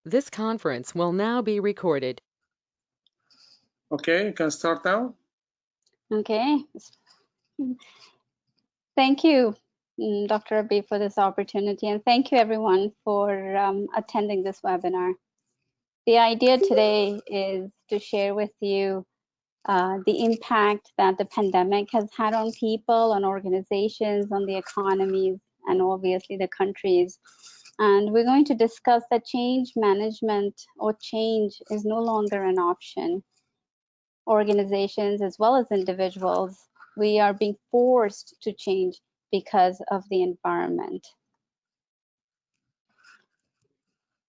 This conference will now be recorded. Okay, you can start now. Okay. Thank you, Dr. Abi, for this opportunity, and thank you everyone for attending this webinar. The idea today is to share with you the impact that the pandemic has had on people, on organizations, on the economies, and obviously the countries. And we're going to discuss that change management or change is no longer an option. Organizations as well as individuals, we are being forced to change because of the environment.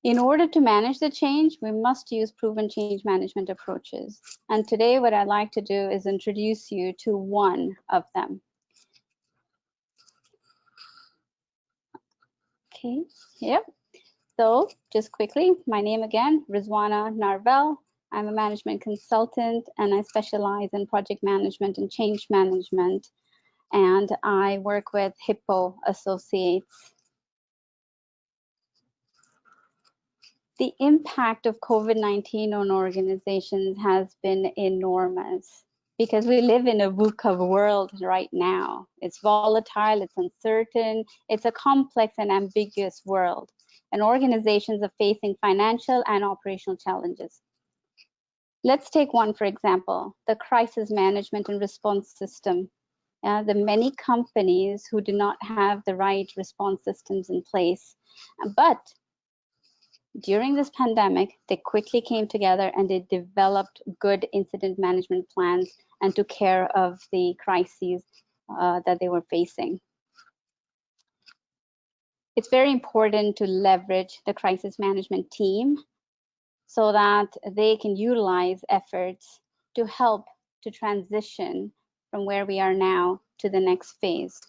In order to manage the change, we must use proven change management approaches. And today what I'd like to do is introduce you to one of them. Okay, yep. So just quickly, my name again, Rizwana Narvel. I'm a management consultant and I specialize in project management and change management. And I work with Hippo Associates. The impact of COVID-19 on organizations has been enormous because we live in a VUCA world right now. It's volatile, it's uncertain, it's a complex and ambiguous world. And organizations are facing financial and operational challenges. Let's take one, for example, the crisis management and response system. The many companies who do not have the right response systems in place. But during this pandemic, they quickly came together and they developed good incident management plans and took care of the crises that they were facing. It's very important to leverage the crisis management team so that they can utilize efforts to help to transition from where we are now to the next phase.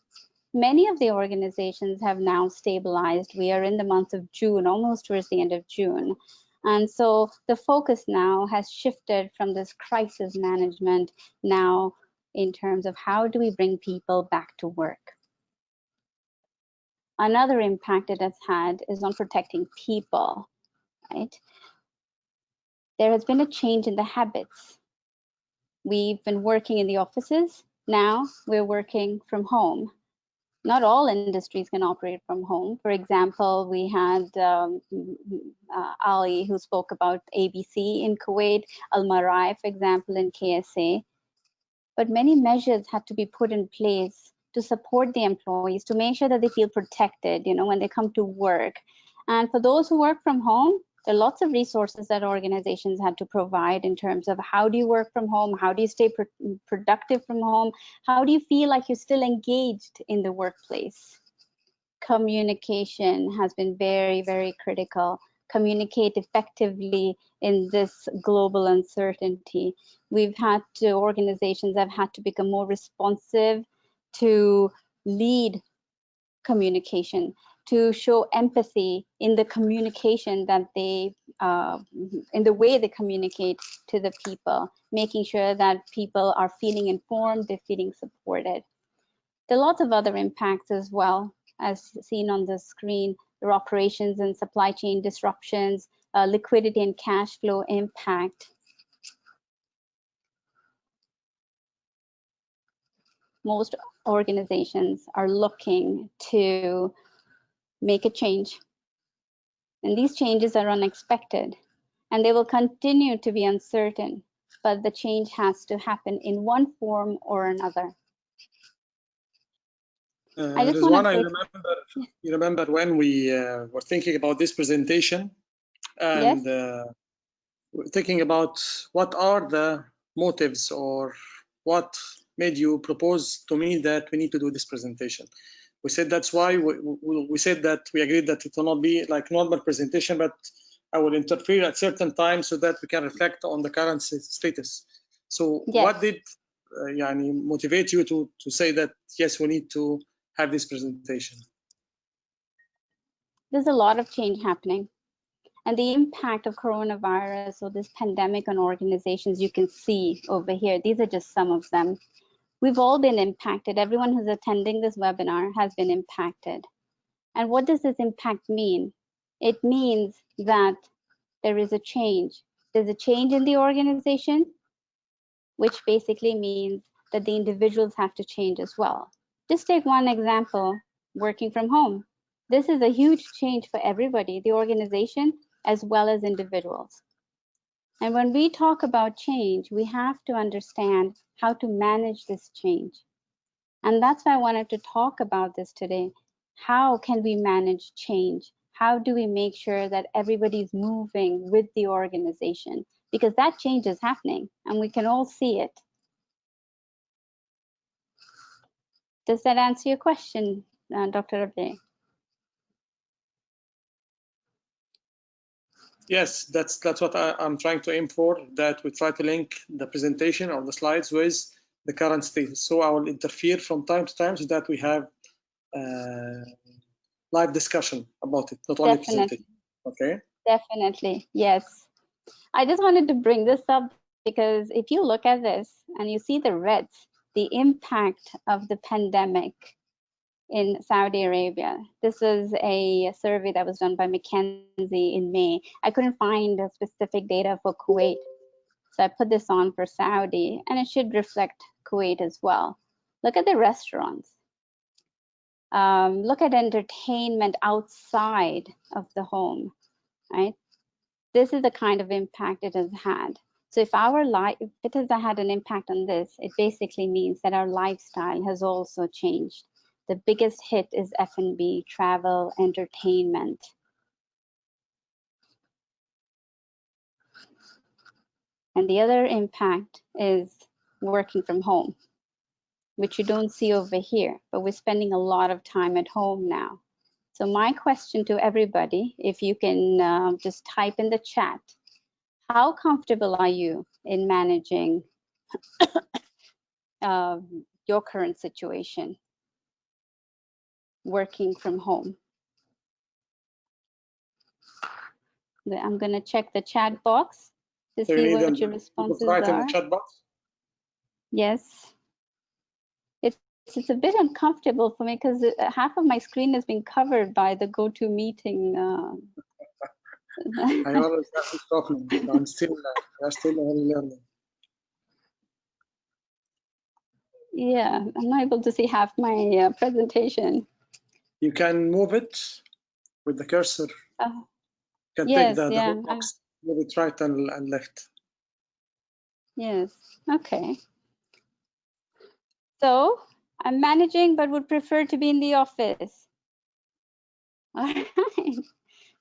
Many of the organizations have now stabilized. We are in the month of June, almost towards the end of June. And so the focus now has shifted from this crisis management now in terms of how do we bring people back to work. Another impact it has had is on protecting people, right? There has been a change in the habits. We've been working in the offices. Now we're working from home. Not all industries can operate from home. For example, we had Ali who spoke about ABC in Kuwait, Al Marai, for example, in KSA. But many measures had to be put in place to support the employees, to make sure that they feel protected, you know, when they come to work. And for those who work from home, there are lots of resources that organizations had to provide in terms of how do you work from home, how do you stay productive from home, how do you feel like you're still engaged in the workplace. Communication has been very, very critical. Communicate effectively in this global uncertainty. Organizations have had to become more responsive to lead communication, to show empathy in the communication that they, in the way they communicate to the people, making sure that people are feeling informed, they're feeling supported. There are lots of other impacts as well, as seen on the screen. There are operations and supply chain disruptions, liquidity and cash flow impact. Most organizations are looking to make a change. And these changes are unexpected and they will continue to be uncertain, but the change has to happen in one form or another. I just want to you remember when we were thinking about this presentation and yes. we're thinking about what are the motives or what made you propose to me that we need to do this presentation. We said that's why we said that we agreed that it will not be like normal presentation, but I will interfere at certain times so that we can reflect on the current status. So yes. What did motivate you to say that, yes, we need to have this presentation? There's a lot of change happening. And the impact of coronavirus or this pandemic on organizations, you can see over here. These are just some of them. We've all been impacted. Everyone who's attending this webinar has been impacted. And what does this impact mean? It means that there is a change. There's a change in the organization, which basically means that the individuals have to change as well. Just take one example, working from home. This is a huge change for everybody, the organization as well as individuals. And when we talk about change, we have to understand how to manage this change. And that's why I wanted to talk about this today. How can we manage change? How do we make sure that everybody's moving with the organization? Because that change is happening and we can all see it. Does that answer your question, Dr. Abdeh? Yes, that's what I'm trying to aim for, that we try to link the presentation or the slides with the current state. So I will interfere from time to time so that we have live discussion about it, not only presentation. Okay. Definitely, yes. I just wanted to bring this up because if you look at this and you see the reds, the impact of the pandemic in Saudi Arabia. This is a survey that was done by McKinsey in May. I couldn't find a specific data for Kuwait, so I put this on for Saudi, and it should reflect Kuwait as well. Look at the restaurants. Look at entertainment outside of the home, right? This is the kind of impact it has had. So if it has had an impact on this, it basically means that our lifestyle has also changed. The biggest hit is F&B, travel, entertainment. And the other impact is working from home, which you don't see over here, but we're spending a lot of time at home now. So my question to everybody, if you can just type in the chat, how comfortable are you in managing your current situation, working from home? I'm going to check the chat box to see what your responses are. In the chat box? Yes. It's a bit uncomfortable for me because half of my screen has been covered by the GoToMeeting. I always have to talking. I'm still learning. Yeah, I'm not able to see half my presentation. You can move it with the cursor. You can yes, take the whole box, move it right and left. Yes, okay. So I'm managing, but would prefer to be in the office. All right,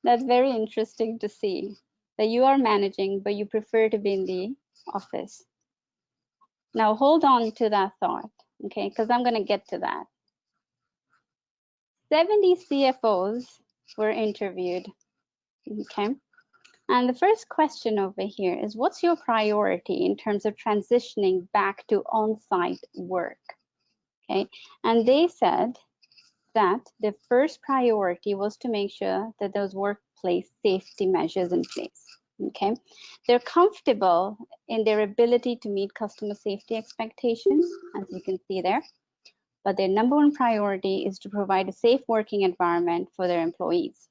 that's very interesting to see that you are managing, but you prefer to be in the office. Now hold on to that thought, okay? Because I'm going to get to that. 70 CFOs were interviewed, okay? And the first question over here is, what's your priority in terms of transitioning back to on-site work? Okay, and they said that the first priority was to make sure that those workplace safety measures in place. Okay, they're comfortable in their ability to meet customer safety expectations, as you can see there, but their number one priority is to provide a safe working environment for their employees.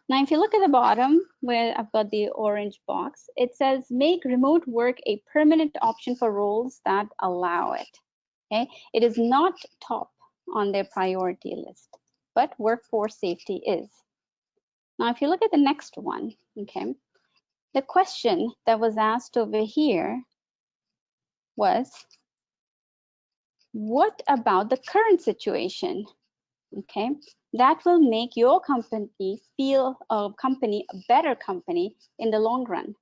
Now, if you look at the bottom where I've got the orange box, it says make remote work a permanent option for roles that allow it. Okay, it is not top on their priority list, but workforce safety is. Now, if you look at the next one, okay, the question that was asked over here was, what about the current situation? Okay, that will make your company feel a better company in the long run.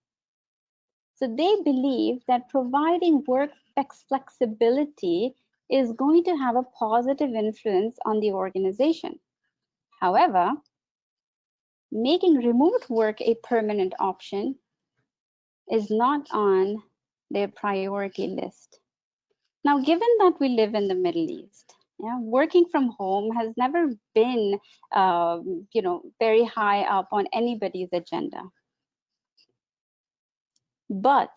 So they believe that providing work flexibility is going to have a positive influence on the organization. However, making remote work a permanent option is not on their priority list. Now, given that we live in the Middle East, working from home has never been, very high up on anybody's agenda. But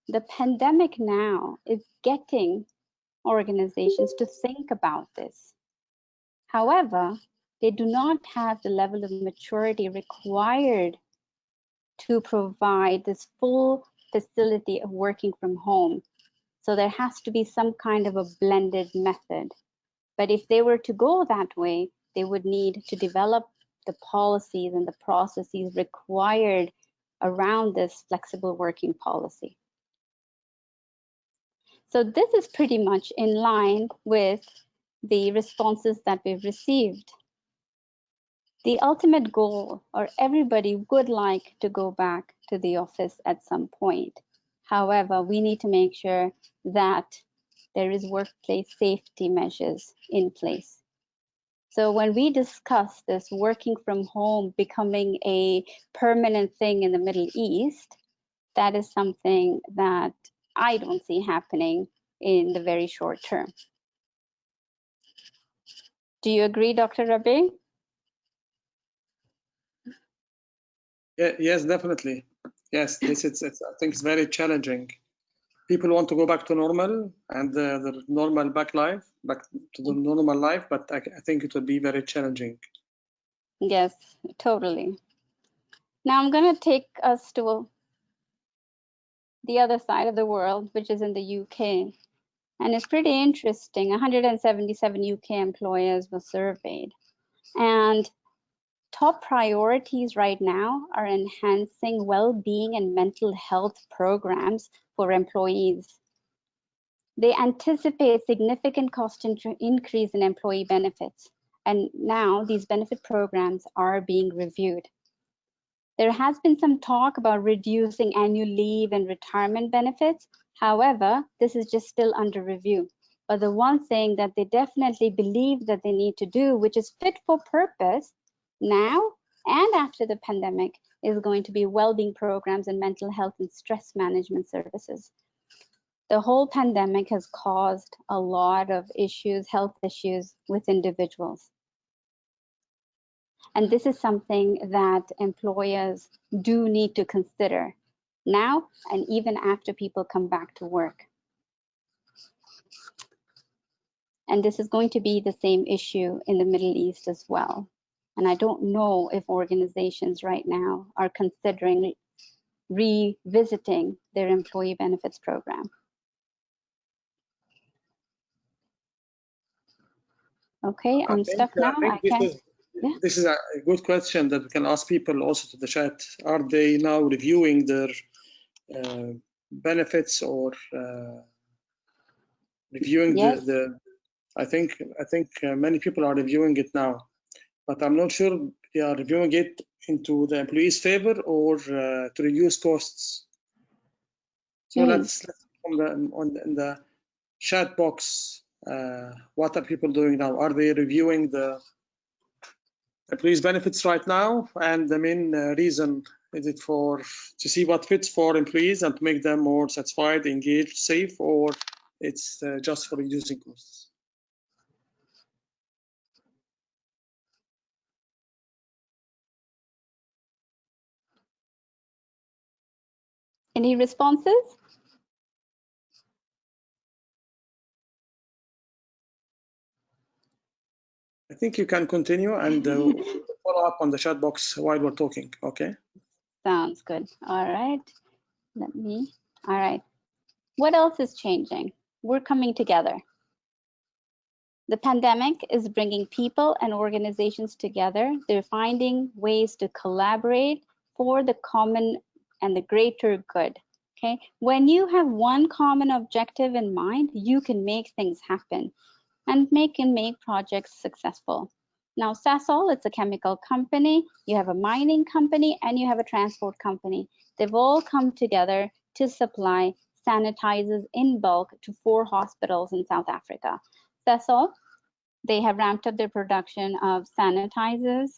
the pandemic now is getting organizations to think about this. However, they do not have the level of maturity required to provide this full facility of working from home. So there has to be some kind of a blended method. But if they were to go that way, they would need to develop the policies and the processes required around this flexible working policy. So this is pretty much in line with the responses that we've received. The ultimate goal, or everybody would like to go back to the office at some point. However, we need to make sure that there is workplace safety measures in place. So when we discuss this working from home becoming a permanent thing in the Middle East, that is something that I don't see happening in the very short term. Do you agree, Dr. Rabi? Yes, definitely. Yes, I think it's very challenging. People want to go back to normal and the normal back to the normal life, but I think it will be very challenging. Yes, totally. Now I'm going to take us to the other side of the world, which is in the UK. And it's pretty interesting. 177 UK employers were surveyed. And top priorities right now are enhancing well-being and mental health programs for employees. They anticipate significant cost increase in employee benefits. And now these benefit programs are being reviewed. There has been some talk about reducing annual leave and retirement benefits. However, this is just still under review. But the one thing that they definitely believe that they need to do, which is fit for purpose now and after the pandemic, is going to be well-being programs and mental health and stress management services. The whole pandemic has caused a lot of issues, health issues with individuals. And this is something that employers do need to consider now and even after people come back to work. And this is going to be the same issue in the Middle East as well. And I don't know if organizations right now are considering revisiting their employee benefits program. Okay, I'm stuck now. I can't. This is a good question that we can ask people also to the chat. Are they now reviewing their benefits or reviewing the I think many people are reviewing it now, but I'm not sure they are reviewing it into the employees' favor or to reduce costs. So let's in the chat box, what are people doing now? Are they reviewing the employees' benefits right now? And the main reason is it to see what fits for employees and to make them more satisfied, engaged, safe, or it's just for reducing costs? Any responses? I think you can continue and follow up on the chat box while we're talking, okay? Sounds good. All right. All right. What else is changing? We're coming together. The pandemic is bringing people and organizations together. They're finding ways to collaborate for the common and the greater good. Okay, when you have one common objective in mind, you can make things happen and make projects successful. Now, Sasol, it's a chemical company, you have a mining company, and you have a transport company. They've all come together to supply sanitizers in bulk to 4 hospitals in South Africa. Sasol, they have ramped up their production of sanitizers,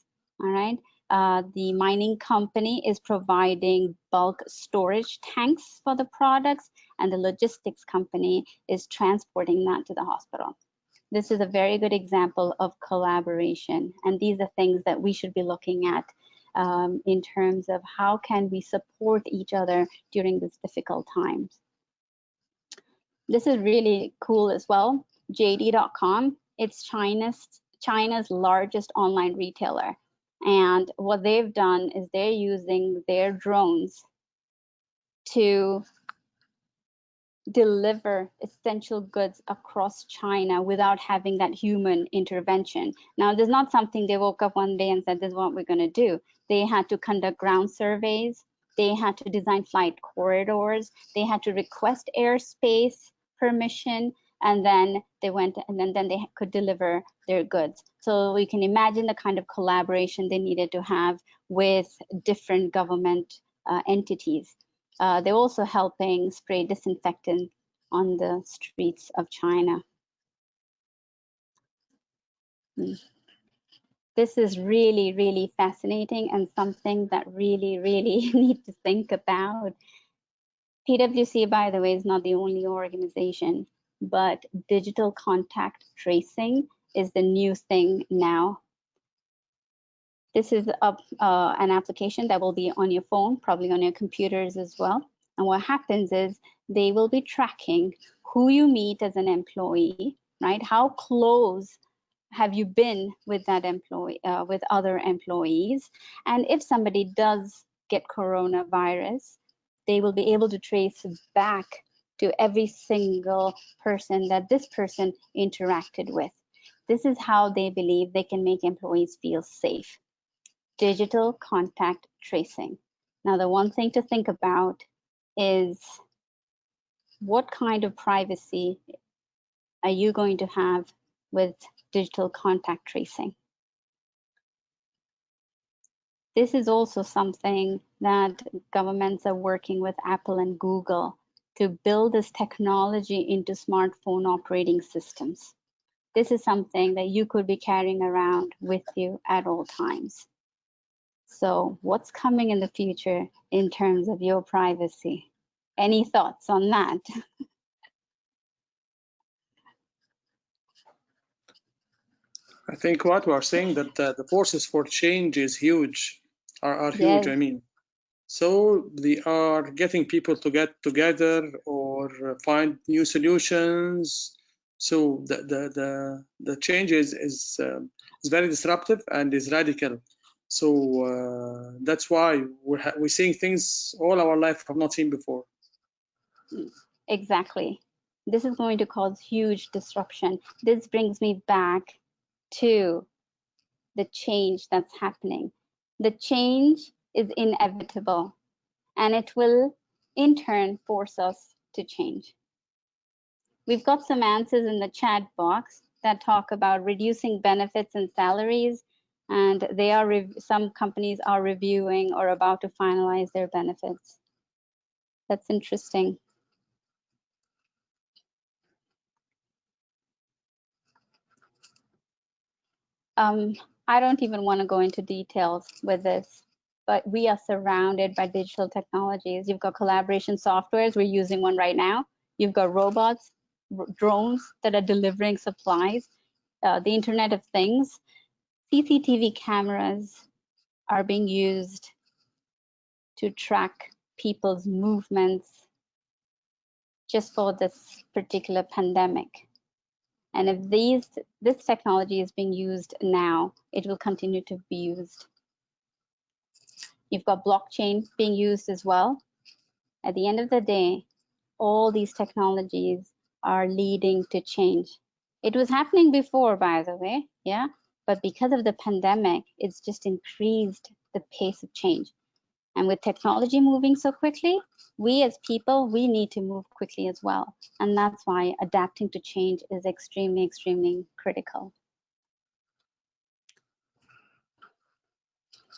all right? The mining company is providing bulk storage tanks for the products, and the logistics company is transporting that to the hospital. This is a very good example of collaboration, and these are things that we should be looking at in terms of how can we support each other during these difficult times. This is really cool as well. JD.com, it's China's largest online retailer. And what they've done is they're using their drones to deliver essential goods across China without having that human intervention. Now, there's not something they woke up one day and said, this is what we're going to do. They had to conduct ground surveys. They had to design flight corridors. They had to request airspace permission, and then they went and then they could deliver their goods. So we can imagine the kind of collaboration they needed to have with different government entities. They're also helping spray disinfectant on the streets of China. This is really, really fascinating and something that really, really need to think about. PwC, by the way, is not the only organization, but digital contact tracing is the new thing now. This is an application that will be on your phone, probably on your computers as well. And what happens is they will be tracking who you meet as an employee, right? How close have you been with that employee, with other employees? And if somebody does get coronavirus, they will be able to trace back to every single person that this person interacted with. This is how they believe they can make employees feel safe. Digital contact tracing. Now, the one thing to think about is what kind of privacy are you going to have with digital contact tracing? This is also something that governments are working with Apple and Google to build this technology into smartphone operating systems. This is something that you could be carrying around with you at all times. So what's coming in the future in terms of your privacy? Any thoughts on that? I think what we are saying that the forces for change is huge, are huge. Yes. I mean, so they are getting people to get together or find new solutions. So the change is very disruptive and is radical. So that's why we're seeing things all our life have not seen before. Exactly. This is going to cause huge disruption. This brings me back to the change that's happening. The change is inevitable, and it will in turn force us to change. We've got some answers in the chat box that talk about reducing benefits and salaries, and they are some companies are reviewing or about to finalize their benefits. That's interesting. I don't even want to go into details with this, but we are surrounded by digital technologies. You've got collaboration softwares. We're using one right now. You've got robots, drones that are delivering supplies, the Internet of Things. CCTV cameras are being used to track people's movements just for this particular pandemic. And if this technology is being used now, it will continue to be used. You've got blockchain being used as well. At the end of the day, all these technologies are leading to change. It was happening before, by the way, yeah, but because of the pandemic, it's just increased the pace of change. And with technology moving so quickly, we as people, we need to move quickly as well. And that's why adapting to change is extremely, extremely critical.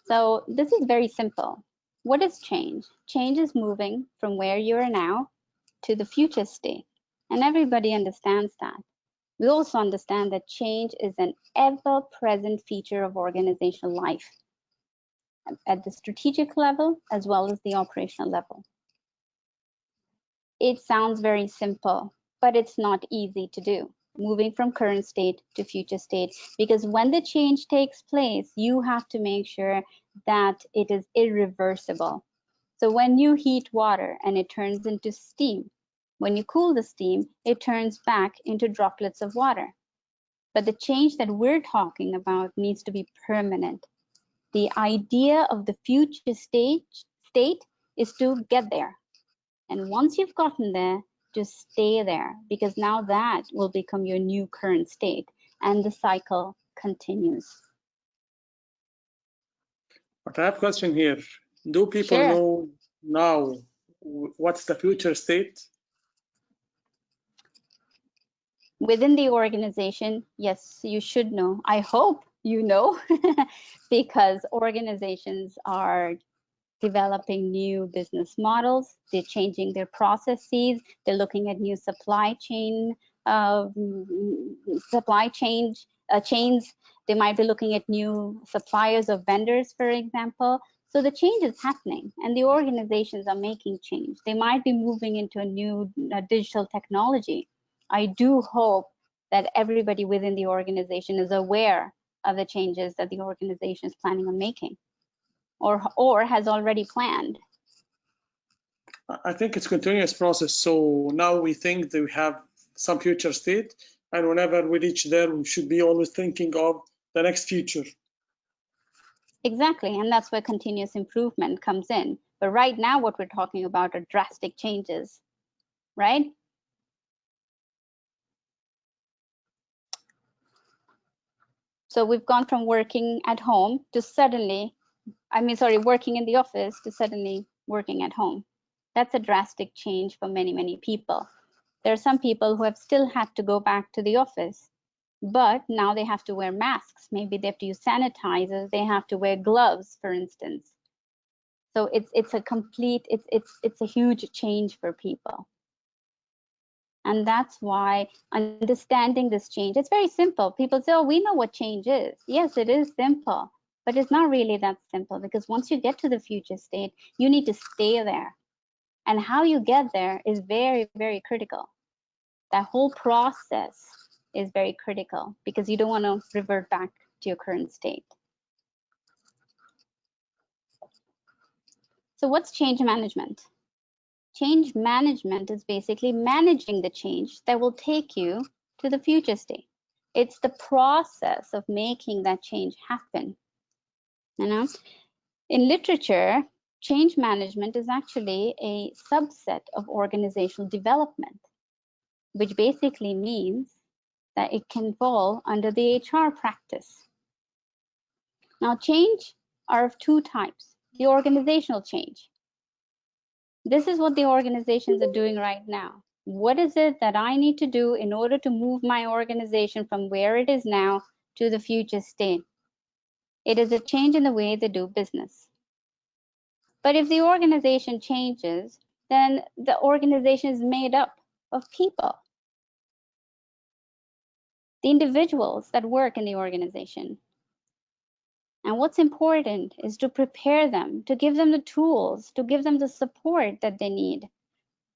So this is very simple. What is change? Change is moving from where you are now to the future state. And everybody understands that. We also understand that change is an ever-present feature of organizational life at the strategic level as well as the operational level. It sounds very simple, but it's not easy to do, moving from current state to future state, because when the change takes place, you have to make sure that it is irreversible. So when you heat water and it turns into steam, when you cool the steam, it turns back into droplets of water. But the change that we're talking about needs to be permanent. The idea of the future state is to get there. And once you've gotten there, just stay there, because now that will become your new current state, and the cycle continues. But I have a question here. Do people Sure. know now what's the future state? Within the organization, yes, you should know. I hope you know, because organizations are developing new business models, they're changing their processes, they're looking at new chains. They might be looking at new suppliers or vendors, for example. So the change is happening, and the organizations are making change. They might be moving into a new digital technology. I do hope that everybody within the organization is aware of the changes that the organization is planning on making, or has already planned. I think it's a continuous process. So now we think that we have some future state, and whenever we reach there, we should be always thinking of the next future. Exactly, and that's where continuous improvement comes in. But right now, what we're talking about are drastic changes, right? So we've gone from working at home to suddenly, working in the office to suddenly working at home. That's a drastic change for many, many people. There are some people who have still had to go back to the office, but now they have to wear masks. Maybe they have to use sanitizers. They have to wear gloves, for instance. So it's a huge change for people. And that's why understanding this change, it's very simple. People say, oh, we know what change is. Yes, it is simple, but it's not really that simple, because once you get to the future state, you need to stay there. And how you get there is very, very critical. That whole process is very critical, because you don't want to revert back to your current state. So what's change management? Change management is basically managing the change that will take you to the future state. It's the process of making that change happen. In literature, change management is actually a subset of organizational development, which basically means that it can fall under the HR practice. Now, change are of two types. The organizational change. This is what the organizations are doing right now. What is it that I need to do in order to move my organization from where it is now to the future state? It is a change in the way they do business. But if the organization changes, then the organization is made up of people. The individuals that work in the organization. And what's important is to prepare them, to give them the tools, to give them the support that they need,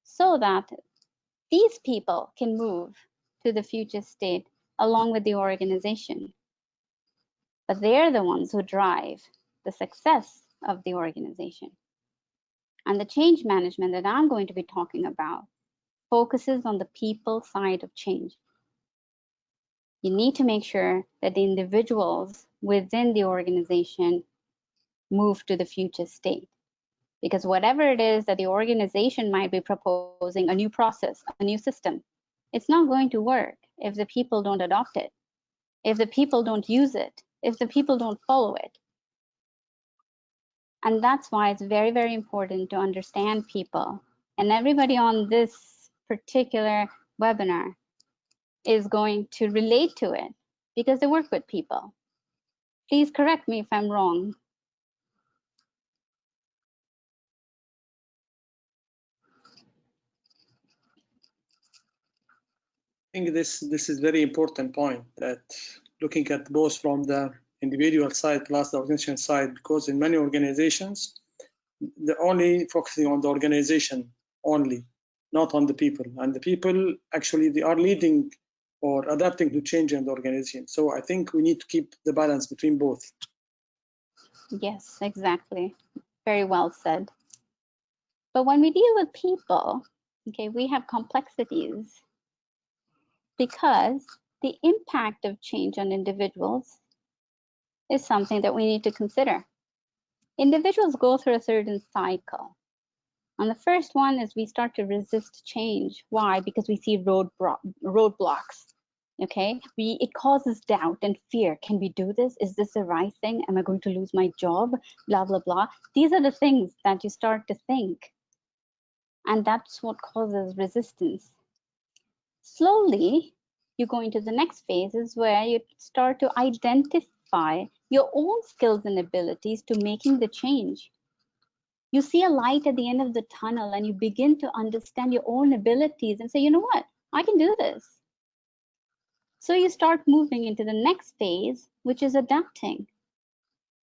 so that these people can move to the future state along with the organization. But they're the ones who drive the success of the organization. And the change management that I'm going to be talking about focuses on the people side of change. You need to make sure that the individuals within the organization move to the future state. Because whatever it is that the organization might be proposing, a new process, a new system, it's not going to work if the people don't adopt it, if the people don't use it, if the people don't follow it. And that's why it's very, very important to understand people. And everybody on this particular webinar is going to relate to it because they work with people. Please correct me if I'm wrong. I think this is very important point, that looking at both from the individual side plus the organization side, because in many organizations, they're only focusing on the organization only, not on the people. And the people actually, they are leading or adapting to change in the organization. So I think we need to keep the balance between both. Yes, exactly. Very well said. But when we deal with people, okay, we have complexities, because the impact of change on individuals is something that we need to consider. Individuals go through a certain cycle. And the first one is we start to resist change. Why? Because we see roadblocks. Okay, it causes doubt and fear. Can we do this? Is this the right thing? Am I going to lose my job? Blah, blah, blah. These are the things that you start to think. And that's what causes resistance. Slowly, you go into the next phase is where you start to identify your own skills and abilities to making the change. You see a light at the end of the tunnel and you begin to understand your own abilities and say, you know what, I can do this. So you start moving into the next phase, which is adapting.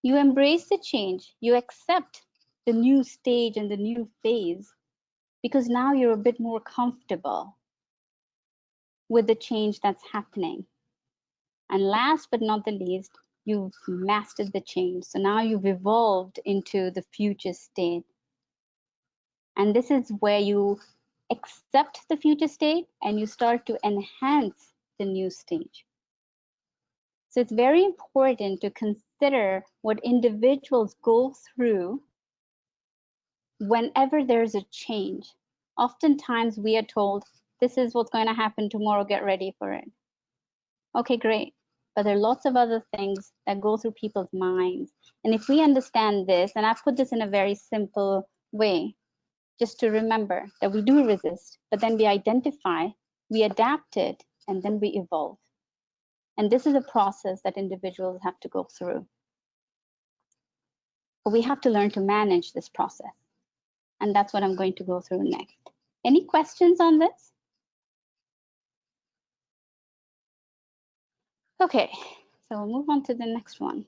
You embrace the change, you accept the new stage and the new phase because now you're a bit more comfortable with the change that's happening. And last but not the least, you've mastered the change. So now you've evolved into the future state. And this is where you accept the future state and you start to enhance the new stage. So it's very important to consider what individuals go through whenever there's a change. Oftentimes we are told, this is what's going to happen tomorrow, get ready for it. Okay, great. But there are lots of other things that go through people's minds. And if we understand this, and I put this in a very simple way, just to remember that we do resist, but then we identify, we adapt it, and then we evolve. And this is a process that individuals have to go through. But we have to learn to manage this process. And that's what I'm going to go through next. Any questions on this? Okay, so we'll move on to the next one.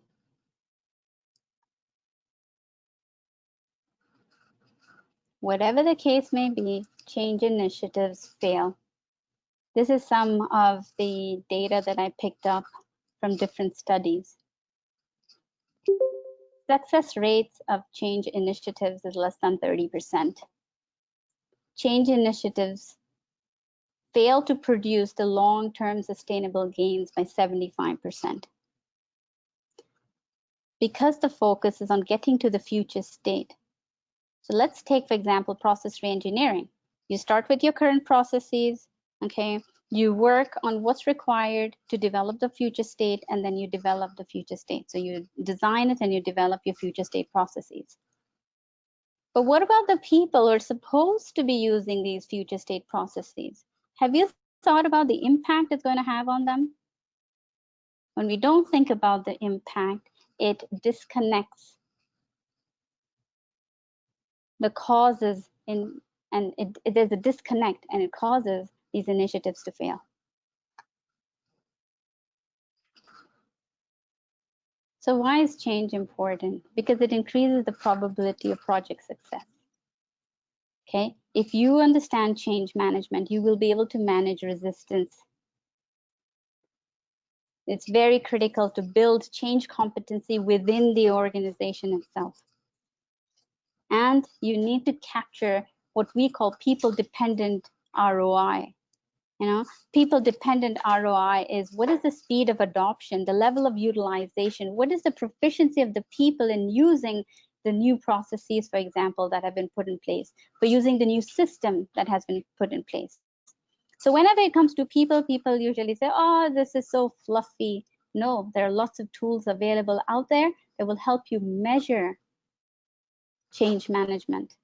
Whatever the case may be, change initiatives fail. This is some of the data that I picked up from different studies. Success rates of change initiatives is less than 30%. Change initiatives fail to produce the long-term sustainable gains by 75%. Because the focus is on getting to the future state. So let's take, for example, process reengineering. You start with your current processes, okay? You work on what's required to develop the future state, and then you develop the future state. So you design it and you develop your future state processes. But what about the people who are supposed to be using these future state processes? Have you thought about the impact it's going to have on them? When we don't think about the impact, it disconnects the causes there's a disconnect and it causes these initiatives to fail. So why is change important? Because it increases the probability of project success. Okay, if you understand change management, you will be able to manage resistance. It's very critical to build change competency within the organization itself. And you need to capture what we call people-dependent ROI. You know, people-dependent ROI is what is the speed of adoption, the level of utilization, what is the proficiency of the people in using the new processes, for example, that have been put in place, for using the new system that has been put in place. So whenever it comes to people, people usually say, oh, this is so fluffy. No, there are lots of tools available out there that will help you measure change management.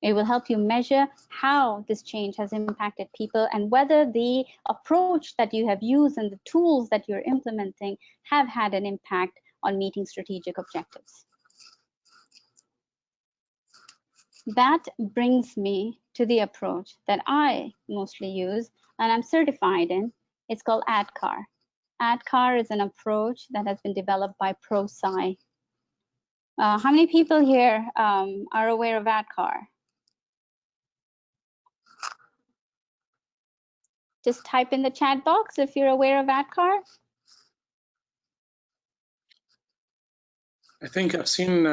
It will help you measure how this change has impacted people and whether the approach that you have used and the tools that you're implementing have had an impact on meeting strategic objectives. That brings me to the approach that I mostly use and I'm certified in. It's called ADKAR. ADKAR is an approach that has been developed by Prosci. How many people here are aware of ADKAR? Just type in the chat box if you're aware of ADKAR. I think I've seen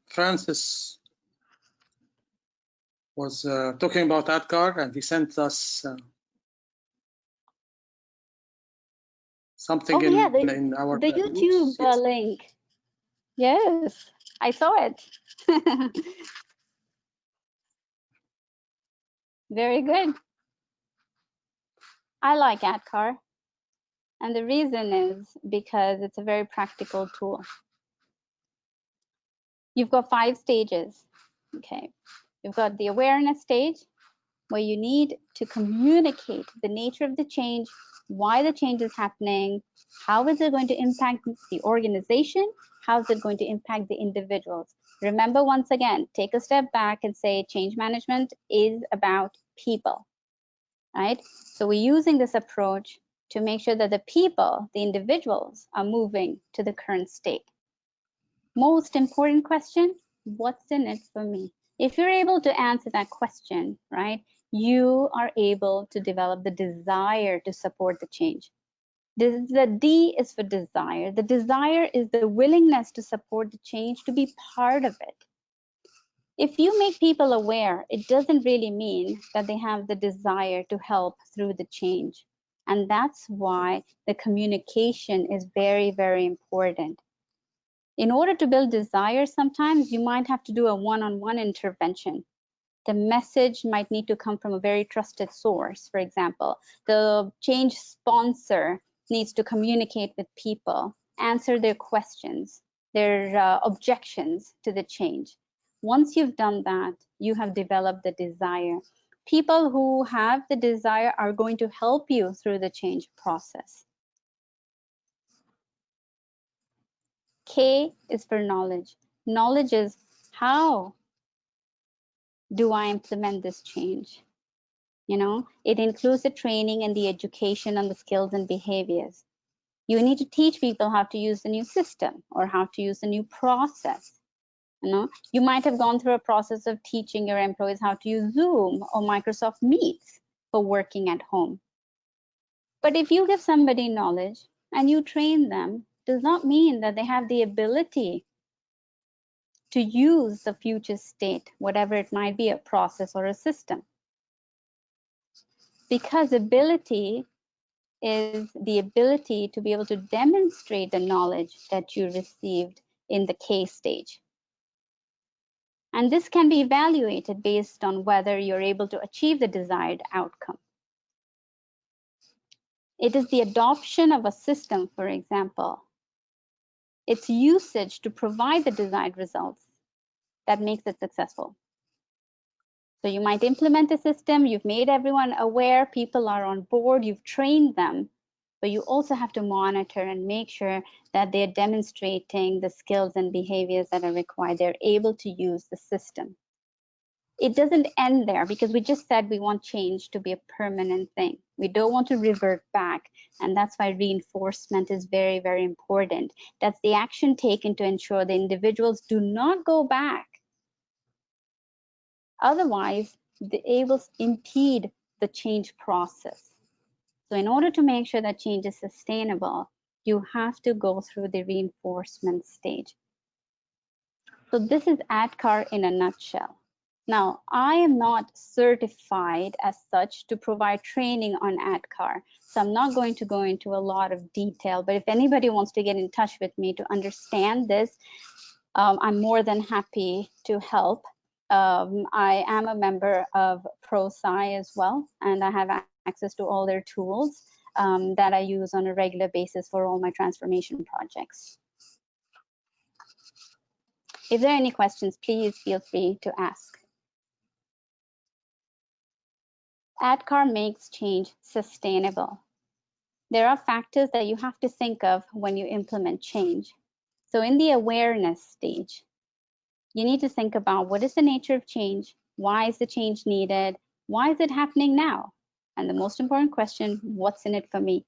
Francis was talking about ADKAR and he sent us something Oh yeah, in our the YouTube groups? Yes. link. Yes, I saw it. Very good. I like ADKAR, and the reason is because it's a very practical tool. You've got 5 stages. Okay, you've got the awareness stage, where you need to communicate the nature of the change, why the change is happening, how is it going to impact the organization, how is it going to impact the individuals. Remember, once again, take a step back and say change management is about people, right? So we're using this approach to make sure that the people, the individuals, are moving to the current state. Most important question, what's in it for me? If you're able to answer that question, right, you are able to develop the desire to support the change. The D is for desire. The desire is the willingness to support the change, to be part of it. If you make people aware, it doesn't really mean that they have the desire to help through the change. And that's why the communication is very, very important. In order to build desire, sometimes you might have to do a one-on-one intervention. The message might need to come from a very trusted source. For example, the change sponsor needs to communicate with people, answer their questions, their objections to the change. Once you've done that, you have developed the desire. People who have the desire are going to help you through the change process. K is for knowledge. Knowledge is, how do I implement this change? You know, it includes the training and the education on the skills and behaviors. You need to teach people how to use the new system or how to use the new process. You know, you might have gone through a process of teaching your employees how to use Zoom or Microsoft Meets for working at home. But if you give somebody knowledge and you train them, does not mean that they have the ability to use the future state, whatever it might be, a process or a system. Because ability is the ability to be able to demonstrate the knowledge that you received in the case stage. And this can be evaluated based on whether you're able to achieve the desired outcome. It is the adoption of a system, for example, its usage to provide the desired results that makes it successful. So you might implement a system, you've made everyone aware, people are on board, you've trained them, but you also have to monitor and make sure that they're demonstrating the skills and behaviors that are required. They're able to use the system. It doesn't end there, because we just said we want change to be a permanent thing. We don't want to revert back. And that's why reinforcement is very, very important. That's the action taken to ensure the individuals do not go back. Otherwise, they will impede the change process. So in order to make sure that change is sustainable, you have to go through the reinforcement stage. So this is ADKAR in a nutshell. Now, I am not certified as such to provide training on ADKAR, so I'm not going to go into a lot of detail, but if anybody wants to get in touch with me to understand this, I'm more than happy to help. I am a member of Prosci as well, and I have access to all their tools that I use on a regular basis for all my transformation projects. If there are any questions, please feel free to ask. ADKAR makes change sustainable. There are factors that you have to think of when you implement change. So in the awareness stage, you need to think about what is the nature of change, why is the change needed, why is it happening now? And the most important question, what's in it for me?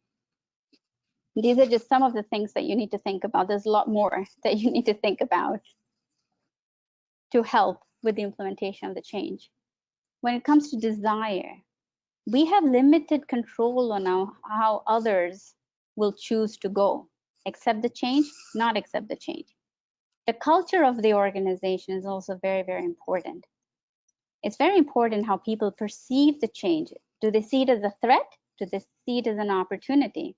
These are just some of the things that you need to think about. There's a lot more that you need to think about to help with the implementation of the change. When it comes to desire, we have limited control on how others will choose to go. Accept the change, not accept the change. The culture of the organization is also very, very important. It's very important how people perceive the change. Do they see it as a threat? Do they see it as an opportunity?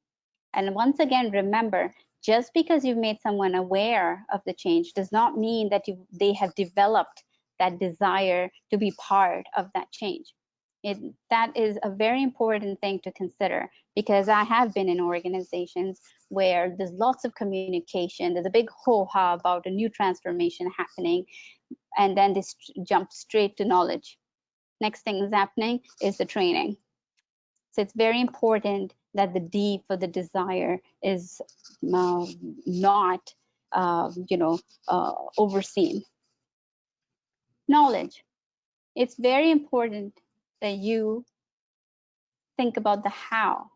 And once again, remember, just because you've made someone aware of the change does not mean that they have developed that desire to be part of that change. That is a very important thing to consider, because I have been in organizations where there's lots of communication, there's a big ho-ha about a new transformation happening, and then they jump straight to knowledge. Next thing is happening is the training. So it's very important that the D for the desire is not, overseen. Knowledge. It's very important that you think about the how.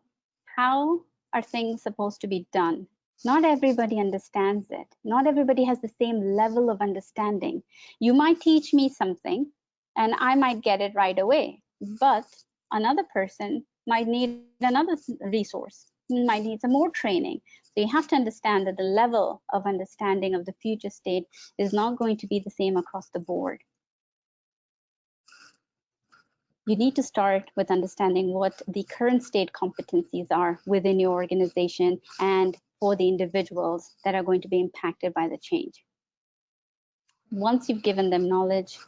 How are things supposed to be done? Not everybody understands it. Not everybody has the same level of understanding. You might teach me something and I might get it right away, but another person might need another resource, might need some more training. So you have to understand that the level of understanding of the future state is not going to be the same across the board. You need to start with understanding what the current state competencies are within your organization and for the individuals that are going to be impacted by the change. Once you've given them knowledge,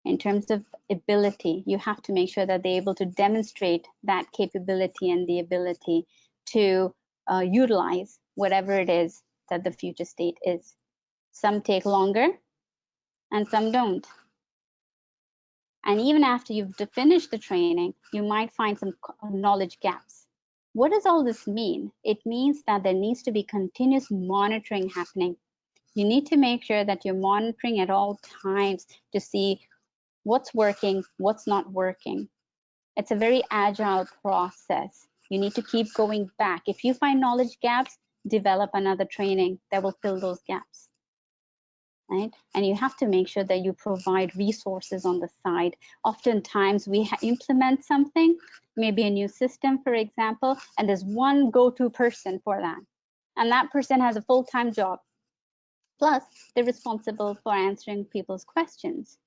in terms of ability, you have to make sure that they're able to demonstrate that capability and the ability to utilize whatever it is that the future state is. Some take longer and some don't. And even after you've finished the training, you might find some knowledge gaps. What does all this mean? It means that there needs to be continuous monitoring happening. You need to make sure that you're monitoring at all times to see what's working, what's not working. It's a very agile process. You need to keep going back. If you find knowledge gaps, develop another training that will fill those gaps. Right? And you have to make sure that you provide resources on the side. Oftentimes we implement something, maybe a new system, for example, and there's one go-to person for that. And that person has a full-time job. Plus, they're responsible for answering people's questions.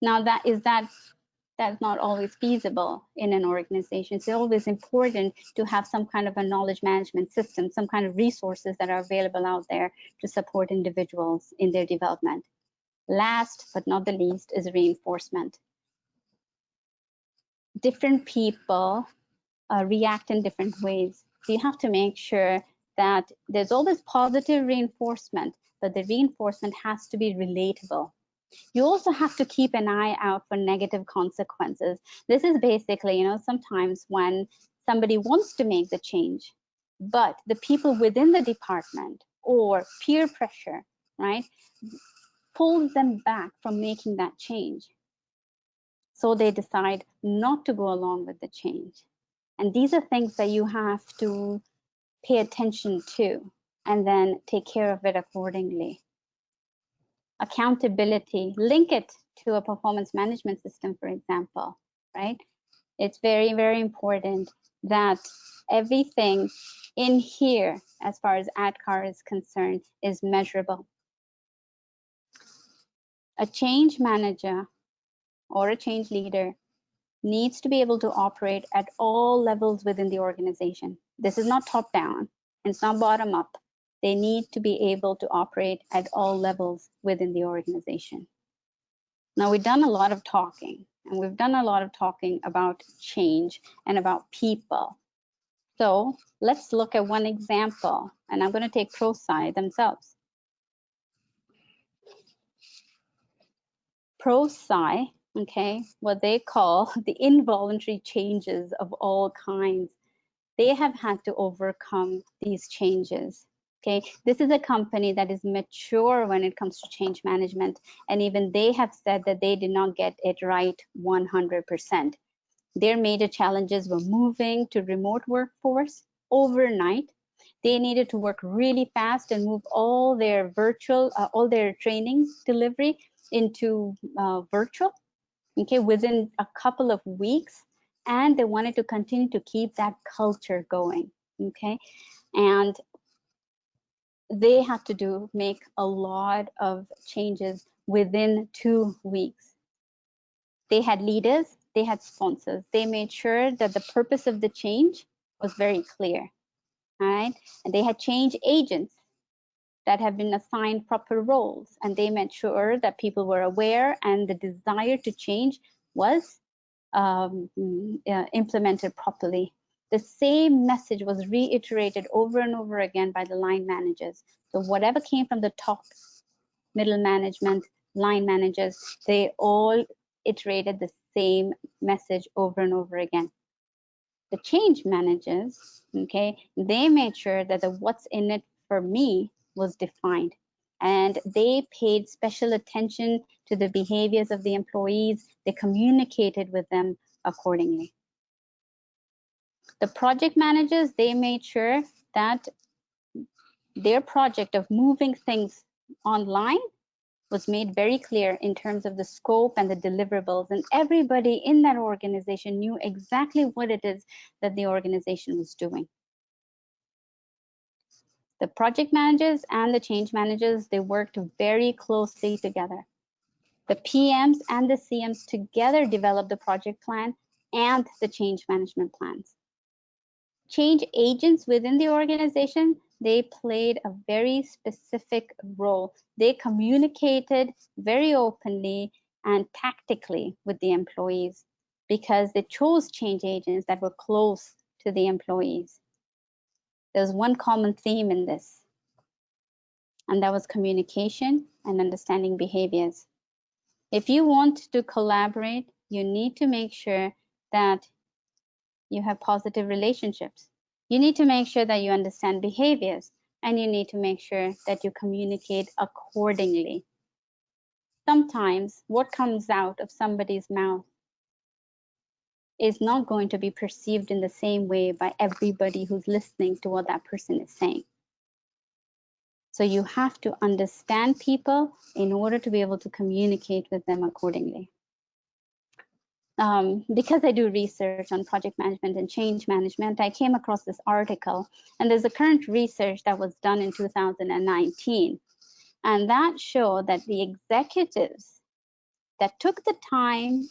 Now, that's not always feasible in an organization. It's always important to have some kind of a knowledge management system, some kind of resources that are available out there to support individuals in their development. Last but not the least is reinforcement. Different people react in different ways. So you have to make sure that there's always positive reinforcement, but the reinforcement has to be relatable. You also have to keep an eye out for negative consequences. This is basically, sometimes when somebody wants to make the change, but the people within the department or peer pressure, right, pulls them back from making that change. So they decide not to go along with the change. And these are things that you have to pay attention to and then take care of it accordingly. Accountability, link it to a performance management system, for example, right? It's very, very important that everything in here, as far as ADKAR is concerned, is measurable. A change manager or a change leader needs to be able to operate at all levels within the organization. This is not top down, it's not bottom up. They need to be able to operate at all levels within the organization. Now, we've done a lot of talking, and we've done a lot of talking about change and about people. So let's look at one example, and I'm going to take Prosci themselves. Prosci, okay, what they call the involuntary changes of all kinds. They have had to overcome these changes. Okay, this is a company that is mature when it comes to change management, and even they have said that they did not get it right 100%. Their major challenges were moving to remote workforce overnight. They needed to work really fast and move all their all their training delivery into virtual, okay, within a couple of weeks. And they wanted to continue to keep that culture going, okay? And they had to make a lot of changes within 2 weeks. They had leaders, they had sponsors. They made sure that the purpose of the change was very clear, all right? And they had change agents that have been assigned proper roles, and they made sure that people were aware and the desire to change was implemented properly. The same message was reiterated over and over again by the line managers. So whatever came from the top, middle management, line managers, they all iterated the same message over and over again. The change managers, okay, they made sure that the what's in it for me was defined, and they paid special attention to the behaviors of the employees. They communicated with them accordingly. The project managers, they made sure that their project of moving things online was made very clear in terms of the scope and the deliverables, and everybody in that organization knew exactly what it is that the organization was doing. The project managers and the change managers, they worked very closely together. The PMs and the CMs together developed the project plan and the change management plans. Change agents within the organization, they played a very specific role. They communicated very openly and tactically with the employees because they chose change agents that were close to the employees. There's one common theme in this, and that was communication and understanding behaviors. If you want to collaborate, you need to make sure that you have positive relationships. You need to make sure that you understand behaviors, and you need to make sure that you communicate accordingly. Sometimes what comes out of somebody's mouth is not going to be perceived in the same way by everybody who's listening to what that person is saying. So you have to understand people in order to be able to communicate with them accordingly. Because I do research on project management and change management, I came across this article, and there's a current research that was done in 2019, and that showed that the executives that took the time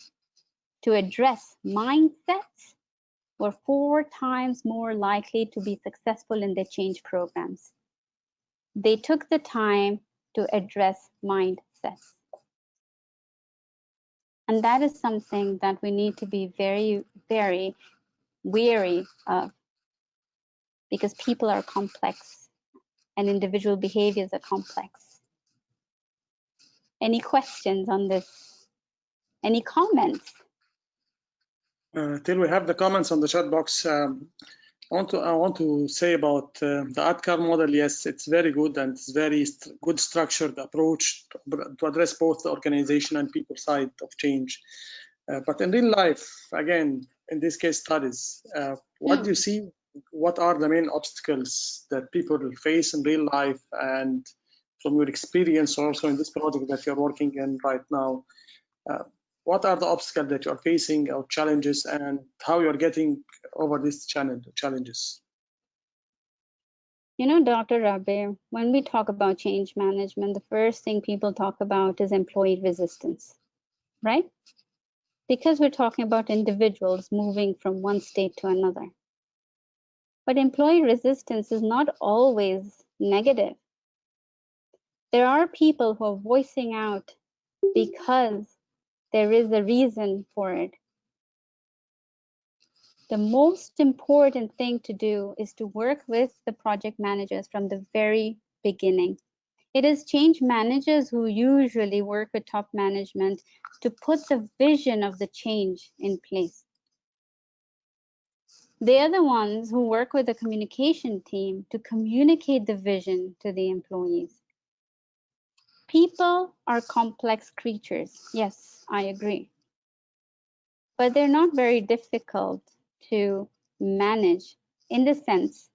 to address mindsets were 4 times more likely to be successful in their change programs. They took the time to address mindsets. And that is something that we need to be very, very wary of, because people are complex and individual behaviors are complex. Any questions on this? Any comments? Till we have the comments on the chat box, I want to say about the ADKAR model. Yes, it's very good, and it's very good structured approach to address both the organization and people side of change. But in real life, again, in this case studies, what do you see? What are the main obstacles that people will face in real life, and from your experience also in this project that you're working in right now, what are the obstacles that you're facing or challenges, and how you're getting over these challenges? You know, Dr. Rabe, when we talk about change management, the first thing people talk about is employee resistance, right? Because we're talking about individuals moving from one state to another. But employee resistance is not always negative. There are people who are voicing out because there is a reason for it. The most important thing to do is to work with the project managers from the very beginning. It is change managers who usually work with top management to put the vision of the change in place. They are the ones who work with the communication team to communicate the vision to the employees. People are complex creatures. Yes, I agree. But they're not very difficult to manage, in the sense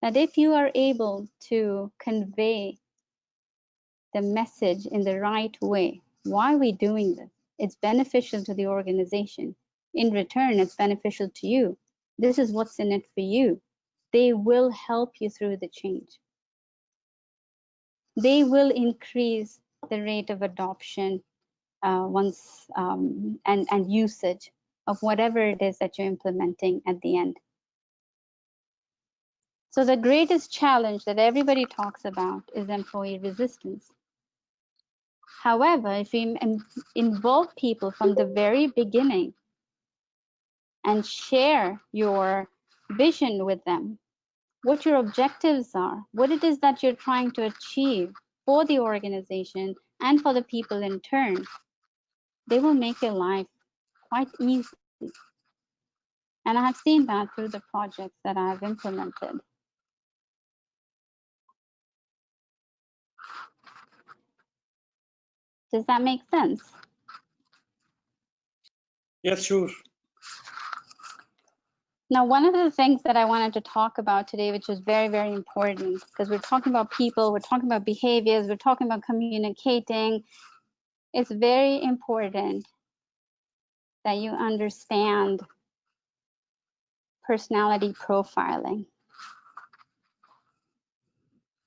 that if you are able to convey the message in the right way, why are we doing this? It's beneficial to the organization. In return, it's beneficial to you. This is what's in it for you. They will help you through the change. They will increase the rate of adoption and usage of whatever it is that you're implementing at the end. So the greatest challenge that everybody talks about is employee resistance. However, if you involve people from the very beginning and share your vision with them, what your objectives are, what it is that you're trying to achieve for the organization and for the people in turn, they will make your life quite easy. And I have seen that through the projects that I've implemented. Does that make sense? Yes, sure. Now, one of the things that I wanted to talk about today, which is very, very important, because we're talking about people, we're talking about behaviors, we're talking about communicating. It's very important that you understand personality profiling.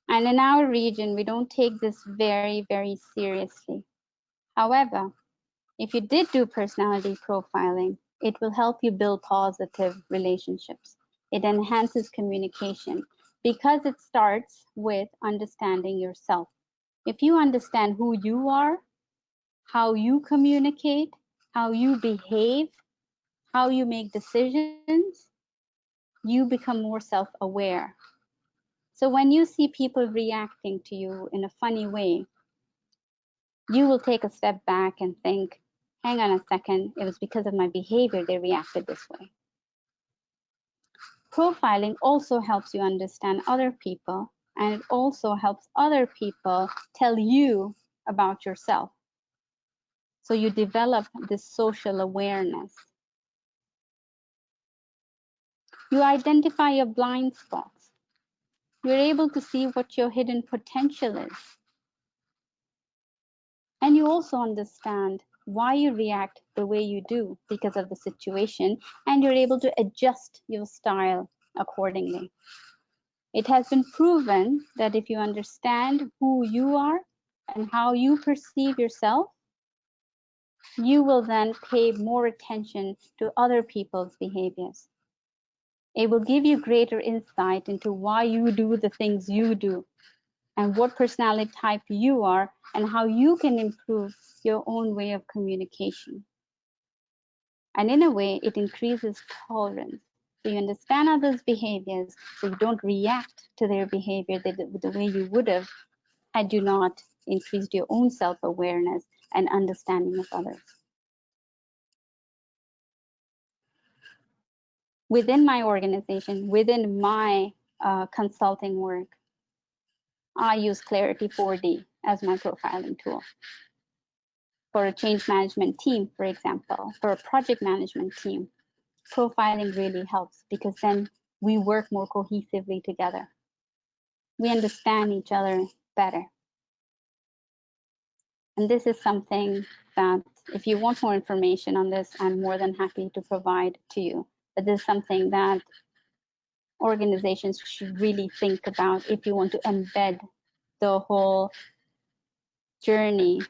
And in our region, we don't take this very, very seriously. However, if you did do personality profiling, it will help you build positive relationships. It enhances communication because it starts with understanding yourself. If you understand who you are, how you communicate, how you behave, how you make decisions, you become more self-aware. So when you see people reacting to you in a funny way, you will take a step back and think, hang on a second, it was because of my behavior they reacted this way. Profiling also helps you understand other people, and it also helps other people tell you about yourself. So you develop this social awareness. You identify your blind spots. You're able to see what your hidden potential is. And you also understand why you react the way you do because of the situation, and you're able to adjust your style accordingly. It has been proven that if you understand who you are and how you perceive yourself, you will then pay more attention to other people's behaviors. It will give you greater insight into why you do the things you do and what personality type you are and how you can improve your own way of communication. And in a way, it increases tolerance. So you understand others' behaviors, so you don't react to their behavior the way you would have had you not increased your own self-awareness and understanding of others. Within my organization, within my consulting work, I use Clarity 4D as my profiling tool. For a change management team, for example, for a project management team, profiling really helps because then we work more cohesively together. We understand each other better. And this is something that if you want more information on this, I'm more than happy to provide to you. But this is something that organizations should really think about if you want to embed the whole journey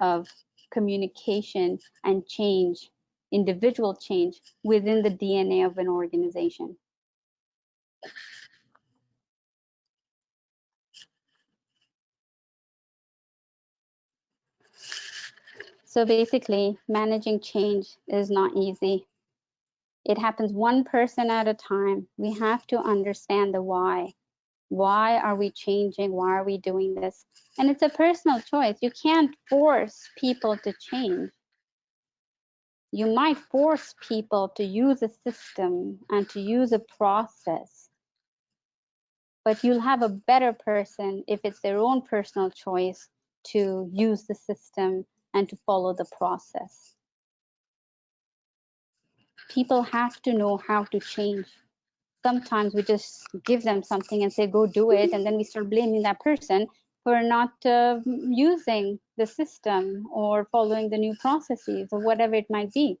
of communication and change, individual change within the DNA of an organization. So basically, managing change is not easy. It happens one person at a time. We have to understand the why. Why are we changing? Why are we doing this? And it's a personal choice. You can't force people to change. You might force people to use a system and to use a process, but you'll have a better person if it's their own personal choice to use the system and to follow the process. People have to know how to change. Sometimes we just give them something and say, go do it. And then we start blaming that person for not using the system or following the new processes or whatever it might be.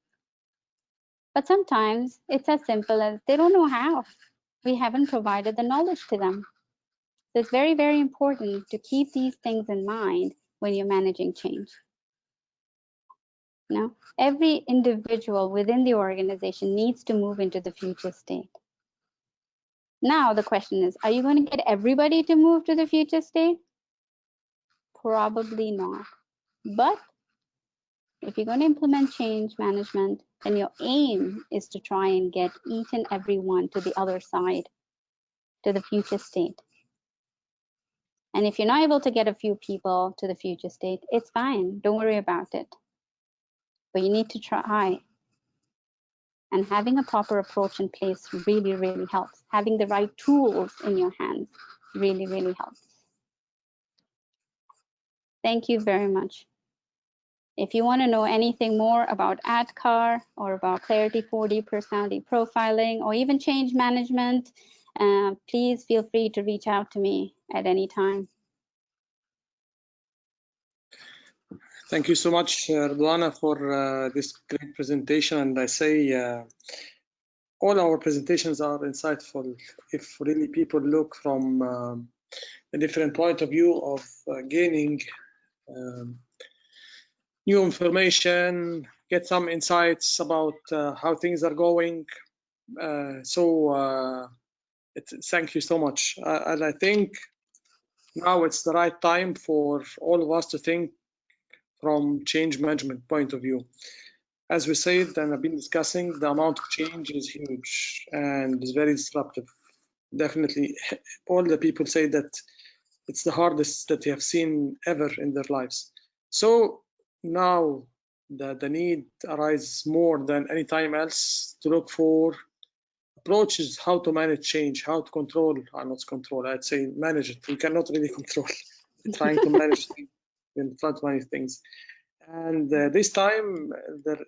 But sometimes it's as simple as they don't know how. We haven't provided the knowledge to them. So it's very, very important to keep these things in mind when you're managing change. You know, every individual within the organization needs to move into the future state. Now the question is, are you going to get everybody to move to the future state? Probably not. But if you're going to implement change management, then your aim is to try and get each and every one to the other side, to the future state. And if you're not able to get a few people to the future state, it's fine. Don't worry about it. But you need to try. And having a proper approach in place really, really helps. Having the right tools in your hands really, really helps. Thank you very much. If you want to know anything more about ADKAR or about Clarity 4D personality profiling or even change management, please feel free to reach out to me at any time. Thank you so much, Ridwana, for this great presentation. And I say all our presentations are insightful if really people look from a different point of view of gaining new information, get some insights about how things are going. Thank you so much. And I think now it's the right time for all of us to think from change management point of view. As we said, and I've been discussing, the amount of change is huge and is very disruptive. Definitely, all the people say that it's the hardest that they have seen ever in their lives. So now the need arises more than any time else to look for approaches how to manage change, how to control, not control, I'd say manage it. You cannot really control. You're trying to manage things, you're trying to manage things. And this time there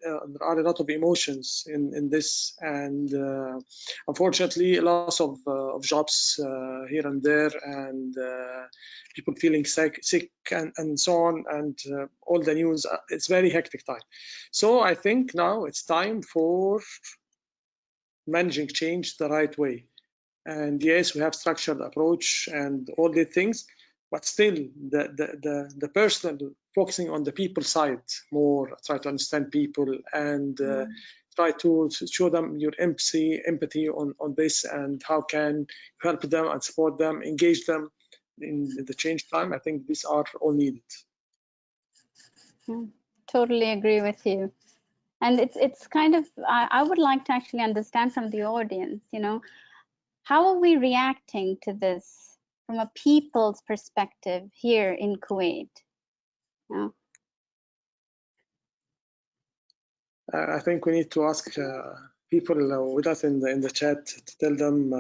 are a lot of emotions in this, and unfortunately loss of jobs here and there, and people feeling sick and so on, and all the news. It's very hectic time. So I think now it's time for managing change the right way. And yes, we have structured approach and all the things, but still the personal, focusing on the people side more, try to understand people and try to show them your empathy on this, and how can you help them and support them, engage them in the change time. I think these are all needed. Totally agree with you. And it's kind of, I would like to actually understand from the audience, you know, how are we reacting to this from a people's perspective here in Kuwait? Yeah. I think we need to ask people with us in the chat to tell them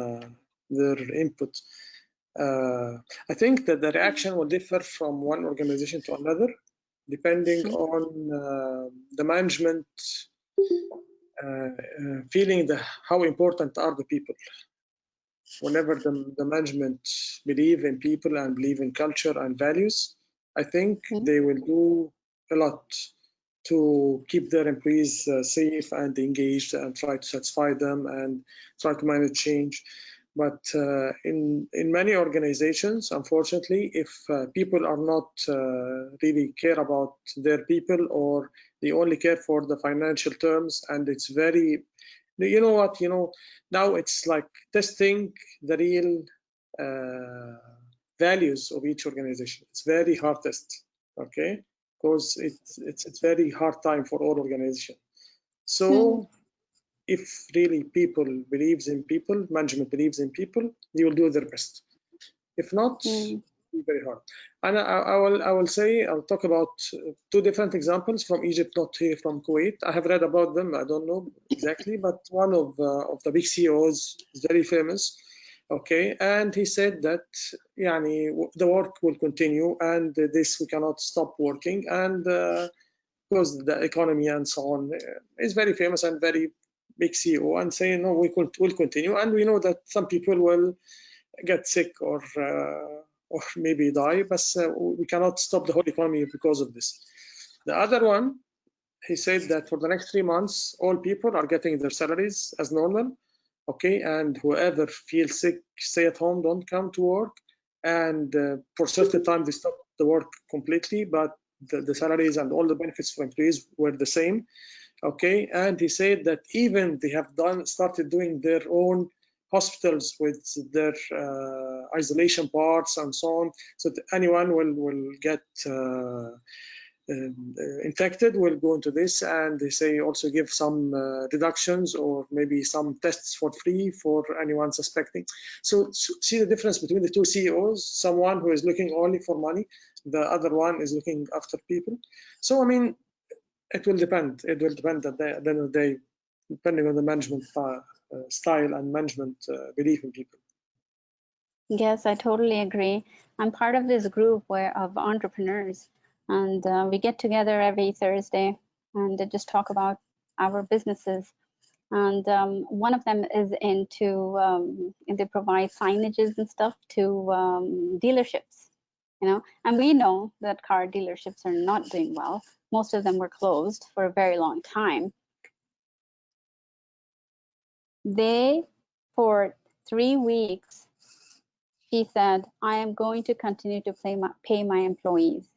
their input. I think that the reaction will differ from one organization to another, depending on the management feeling how important are the people. Whenever the management believe in people and believe in culture and values, I think they will do a lot to keep their employees safe and engaged and try to satisfy them and try to manage change. But in many organizations, unfortunately, if people are not really care about their people, or they only care for the financial terms, and it's very, you know what, now it's like testing the real values of each organization. It's very hard test, okay? Because it's very hard time for all organizations. So if really people believes in people, management believes in people, they will do their best. If not, it'll be very hard. And I will say, I'll talk about two different examples from Egypt, not here from Kuwait. I have read about them. I don't know exactly, but one of the big CEOs is very famous. Okay, and he said that the work will continue, and this we cannot stop working, and because the economy and so on is very famous and very big CEO, and saying no, will continue, and we know that some people will get sick or maybe die, but we cannot stop the whole economy because of this. The other one, he said that for the next 3 months, all people are getting their salaries as normal. Okay, and whoever feels sick, stay at home, don't come to work, and for certain time they stop the work completely, but the salaries and all the benefits for employees were the same. Okay, and he said that even they have started doing their own hospitals with their isolation parts and so on, so that anyone will get infected will go into this, and they say also give some deductions or maybe some tests for free for anyone suspecting. So see the difference between the two CEOs, someone who is looking only for money, the other one is looking after people. So I mean, it will depend. It will depend at the end of the day, depending on the management style and management belief in people. Yes, I totally agree. I'm part of this group of entrepreneurs, and we get together every Thursday and just talk about our businesses. And one of them is into they provide signages and stuff to dealerships, you know. And we know that car dealerships are not doing well. Most of them were closed for a very long time. They, for 3 weeks, she said, I am going to continue to pay my employees.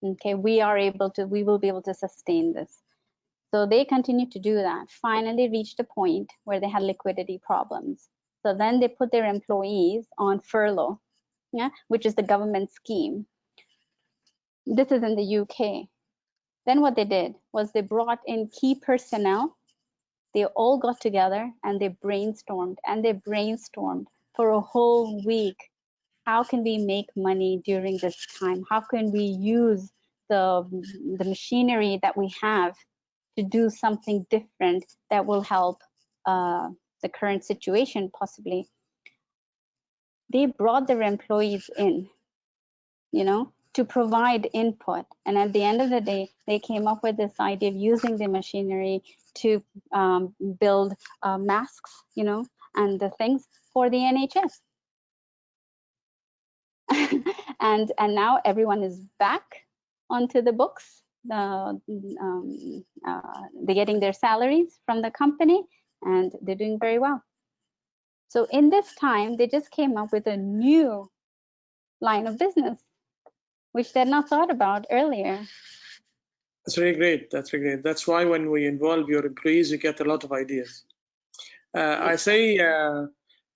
Okay, we will be able to sustain this. So they continued to do that. Finally reached a point where they had liquidity problems. So then they put their employees on furlough, yeah, which is the government scheme. This is in the UK. Then what they did was they brought in key personnel. They all got together and they brainstormed for a whole week. How can we make money during this time? How can we use the machinery that we have to do something different that will help the current situation possibly? They brought their employees in, you know, to provide input. And at the end of the day, they came up with this idea of using the machinery to build masks, you know, and the things for the NHS. and now everyone is back onto the books. They're getting their salaries from the company, and they're doing very well. So in this time, they just came up with a new line of business, which they'd not thought about earlier. That's really great. That's really great. That's why when we involve your employees, you get a lot of ideas. I say,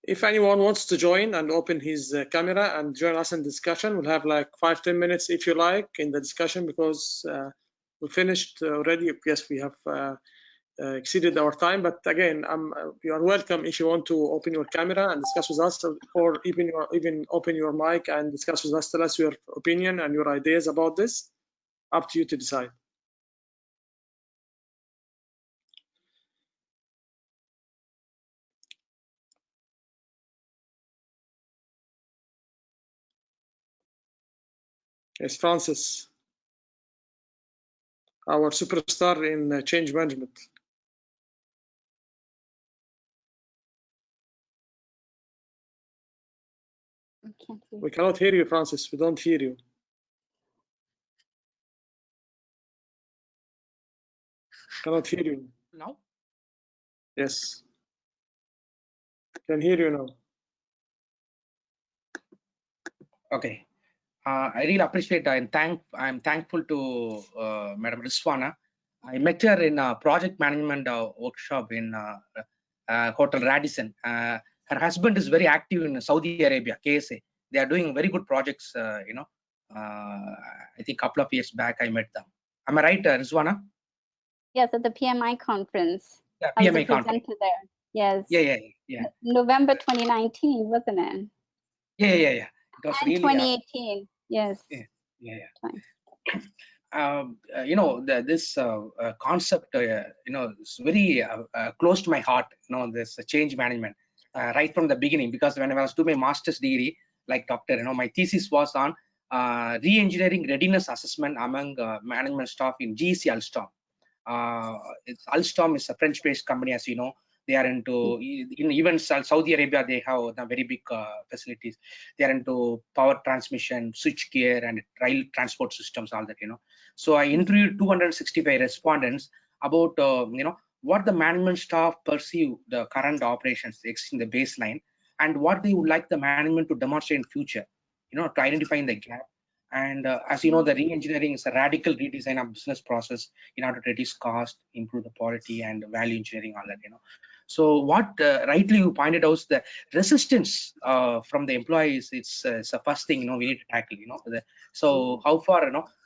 if anyone wants to join and open his camera and join us in discussion, we'll have like 5-10 minutes if you like in the discussion, because we finished already. Yes, we have exceeded our time, but again, you are welcome if you want to open your camera and discuss with us, or even open your mic and discuss with us. Tell us your opinion and your ideas about this. Up to you to decide. Yes, Francis, our superstar in change management. We cannot hear you, Francis. We don't hear you. Cannot hear you. Now? Yes. Can hear you now. Okay. I really appreciate and I'm thankful to Madam Rizwana. I met her in a project management workshop in Hotel Radisson. Her husband is very active in Saudi Arabia, KSA. They are doing very good projects, you know. I think a couple of years back I met them. Am I right, Rizwana? Yes, at the PMI conference. Yeah, I was a PMI conference. presenter there. Yes. Yeah. November 2019, wasn't it? Yeah. It was And really 2018. Yes. You know, this concept, you know, is very close to my heart. You know, this change management right from the beginning, because when I was doing my master's degree, like doctor, you know, my thesis was on re-engineering readiness assessment among management staff in GEC Alstom. Alstom is a French-based company, as you know. They are into, in even Saudi Arabia, they have very big facilities. They are into power transmission, switch gear, and rail transport systems, all that, you know. So I interviewed 265 respondents about, you know, what the management staff perceive the current operations in the baseline, and what they would like the management to demonstrate in future, you know, to identifying the gap. And as you know, the re-engineering is a radical redesign of business process in order to reduce cost, improve the quality, and value engineering, all that, you know. So what rightly you pointed out, the resistance from the employees, it's the first thing, we need to tackle, so how far,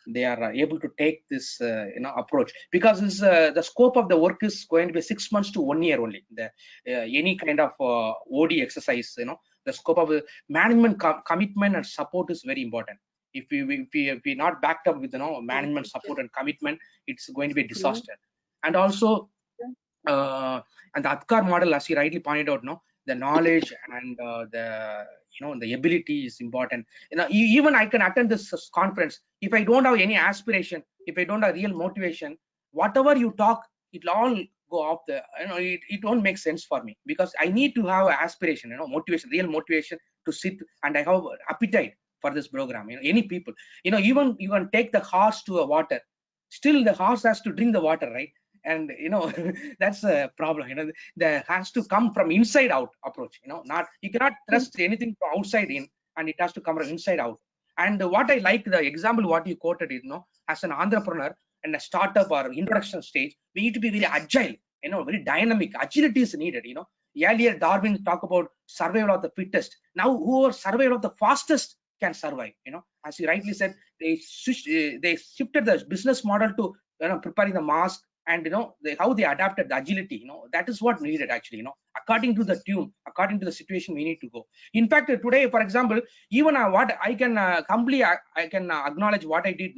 they are able to take this, approach, because this, the scope of the work is going to be 6 months to 1 year only. The any kind of OD exercise, the scope of management commitment and support is very important. If we not backed up with management support and commitment, it's going to be a disaster. And also and the ADKAR model, as you rightly pointed out, the knowledge and the ability is important. Even I can attend this conference if I don't have any aspiration, if I don't have real motivation, whatever you talk, it'll all go off the, it won't make sense for me, because I need to have aspiration, motivation, real motivation to sit, and I have appetite for this program. Any people, even you can take the horse to a water, still the horse has to drink the water, right? And that's a problem. There has to come from inside out approach. Not, you cannot trust anything from outside in, and it has to come from inside out. And what I like, the example what you quoted is, as an entrepreneur and a startup or introduction stage, we need to be very agile, very dynamic. Agility is needed. Earlier Darwin talked about survival of the fittest. Now whoever survival of the fastest can survive. As you rightly said, they shifted the business model to preparing the mask, and how they adapted the agility. That is what needed actually. According to the tune, according to the situation, we need to go. In fact, today, for example, even what I can completely I can acknowledge what I did.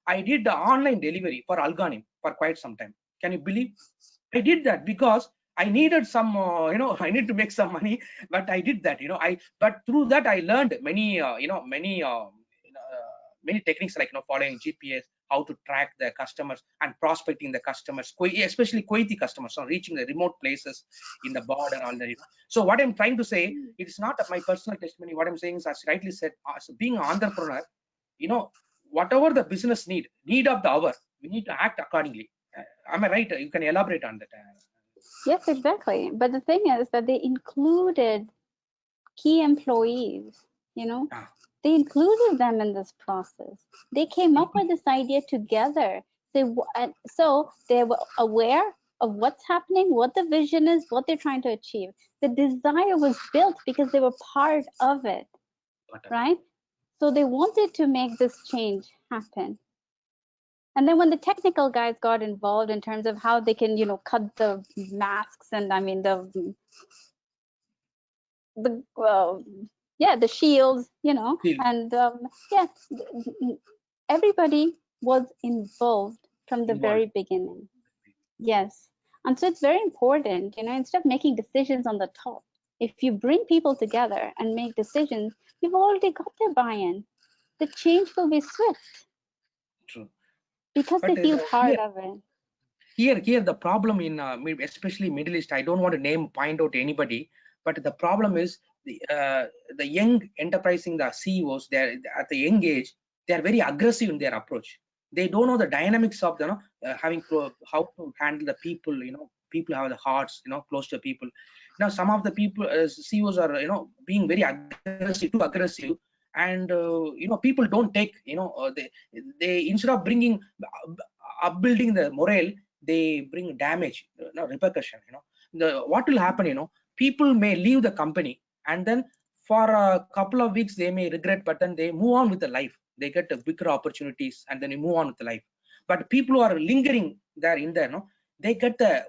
I did the online delivery for Alganim for quite some time. Can you believe? I did that because I needed some, I need to make some money, but I did that. But through that I learned many, many techniques, like following GPS, how to track the customers and prospecting the customers, especially Kuwaiti customers, reaching the remote places in the border and all that. So what I'm trying to say, it's not my personal testimony. What I'm saying is, as rightly said, as being an entrepreneur, whatever the business need of the hour, we need to act accordingly. Am I right? You can elaborate on that. Yes, exactly. But the thing is that they included key employees, they included them in this process. They came up with this idea together. So they were aware of what's happening, what the vision is, what they're trying to achieve. The desire was built because they were part of it, right? So they wanted to make this change happen. And then when the technical guys got involved in terms of how they can, cut the masks and the shields, and everybody was involved from the very beginning. Yes. And so it's very important, instead of making decisions on the top, if you bring people together and make decisions, you've already got their buy-in. The change will be swift. True. Because they feel part of it. Here the problem in especially Middle East, I don't want to point out anybody, but the problem is the young enterprising, the CEOs, they're at the young age, they are very aggressive in their approach. They don't know the dynamics of the having how to handle the people. People have the hearts close to people. Now some of the people CEOs are being very aggressive, too aggressive, and people don't take, they instead of bringing upbuilding the morale, they bring damage, repercussion. What will happen, people may leave the company, and then for a couple of weeks they may regret, but then they move on with the life. They get bigger opportunities, and then they move on with the life. But people who are lingering there in there, they get the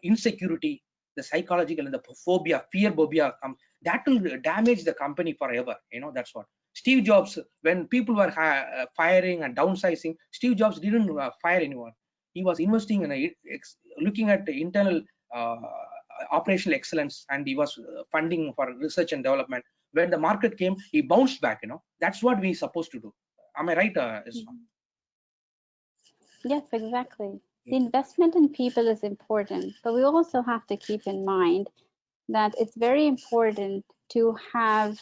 insecurity, the psychological and the phobia, fear phobia, that will damage the company forever. That's what Steve Jobs, when people were firing and downsizing, Steve Jobs didn't fire anyone. He was investing in looking at the internal operational excellence, and he was funding for research and development. When the market came, he bounced back. That's what we're supposed to do. Am I right, Isma? Yes, exactly. The investment in people is important, but we also have to keep in mind that it's very important to have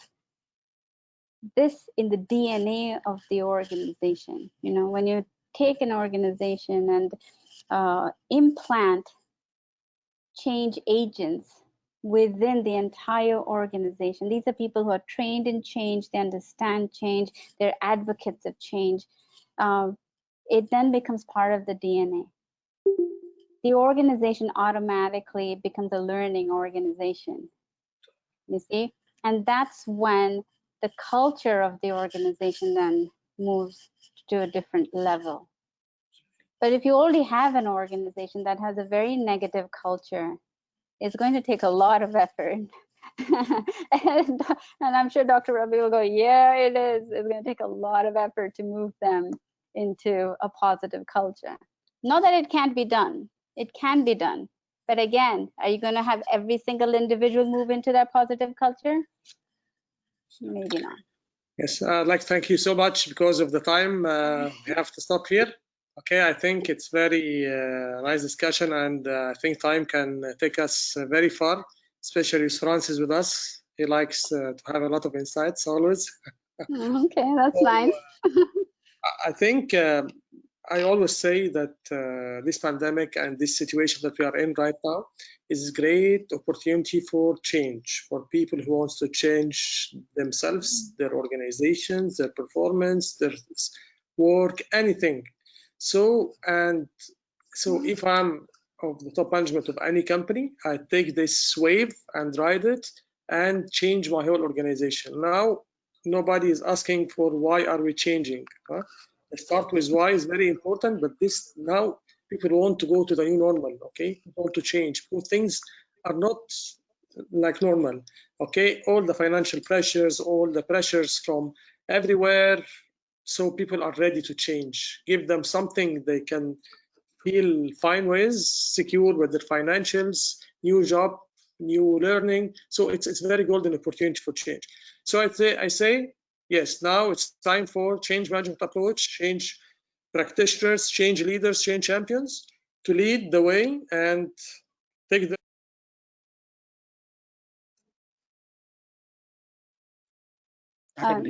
this in the DNA of the organization. When you take an organization and implant change agents within the entire organization, these are people who are trained in change, they understand change, they're advocates of change. It then becomes part of the DNA. the organization automatically becomes a learning organization. You see? And that's when the culture of the organization then moves to a different level. But if you already have an organization that has a very negative culture, it's going to take a lot of effort. and I'm sure Dr. Rabi will go, yeah, it is. It's going to take a lot of effort to move them into a positive culture. Not that it can't be done. It can be done. But again, are you going to have every single individual move into that positive culture? Maybe not. Yes, I'd like to thank you so much. Because of the time, we have to stop here. Okay, I think it's very nice discussion, and I think time can take us very far, especially if Francis with us. He likes to have a lot of insights always. Okay, that's nice. I think I always say that this pandemic and this situation that we are in right now is a great opportunity for change, for people who want to change themselves, their organizations, their performance, their work, anything. So if I'm of the top management of any company, I take this wave and ride it and change my whole organization. Now, nobody is asking for why are we changing. Start with why is very important, but this now people want to go to the new normal. Okay, people want to change. Things are not like normal. Okay, all the financial pressures, all the pressures from everywhere. So people are ready to change. Give them something they can feel fine with, secure with their financials, new job, new learning. So it's a very golden opportunity for change. So I say yes, now it's time for change management approach, change practitioners, change leaders, change champions to lead the way and take the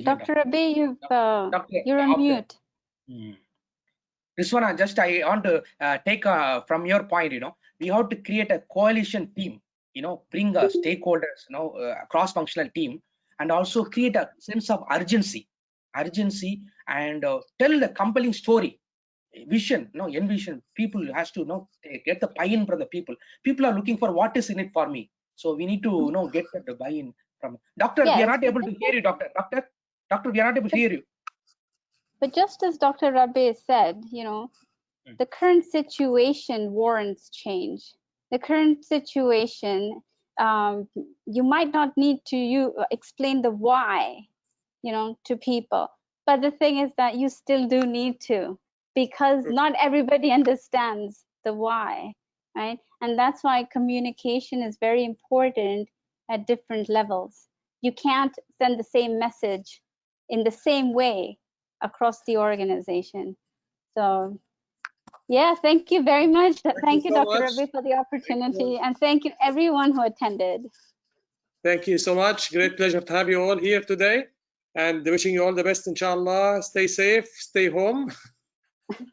Dr. Rabi, you're on mute. This one, I want to take from your point. We have to create a coalition team. Bring stakeholders, cross-functional team, and also create a sense of urgency, and tell the compelling story, vision. Envision. People has to get the buy-in from the people. People are looking for what is in it for me. So we need to get the buy-in from doctor. Yes, we are not able to hear you, doctor. Doctor, we are not able to hear you. But just as Dr. Rabi said, the current situation warrants change. The current situation, you might not need to explain the why, to people. But the thing is that you still do need to, because not everybody understands the why, right? And that's why communication is very important at different levels. You can't send the same message in the same way across the organization. So yeah, thank you very much. Thank you, so Dr. much. Rabi, for the opportunity, and thank you everyone who attended. Thank you so much. Great pleasure to have you all here today, and wishing you all the best, inshallah. Stay safe, stay home.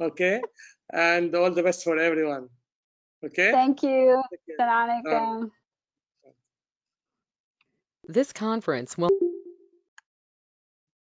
Okay, and all the best for everyone. Okay. Thank you. Take care. Assalamu alaikum. This conference will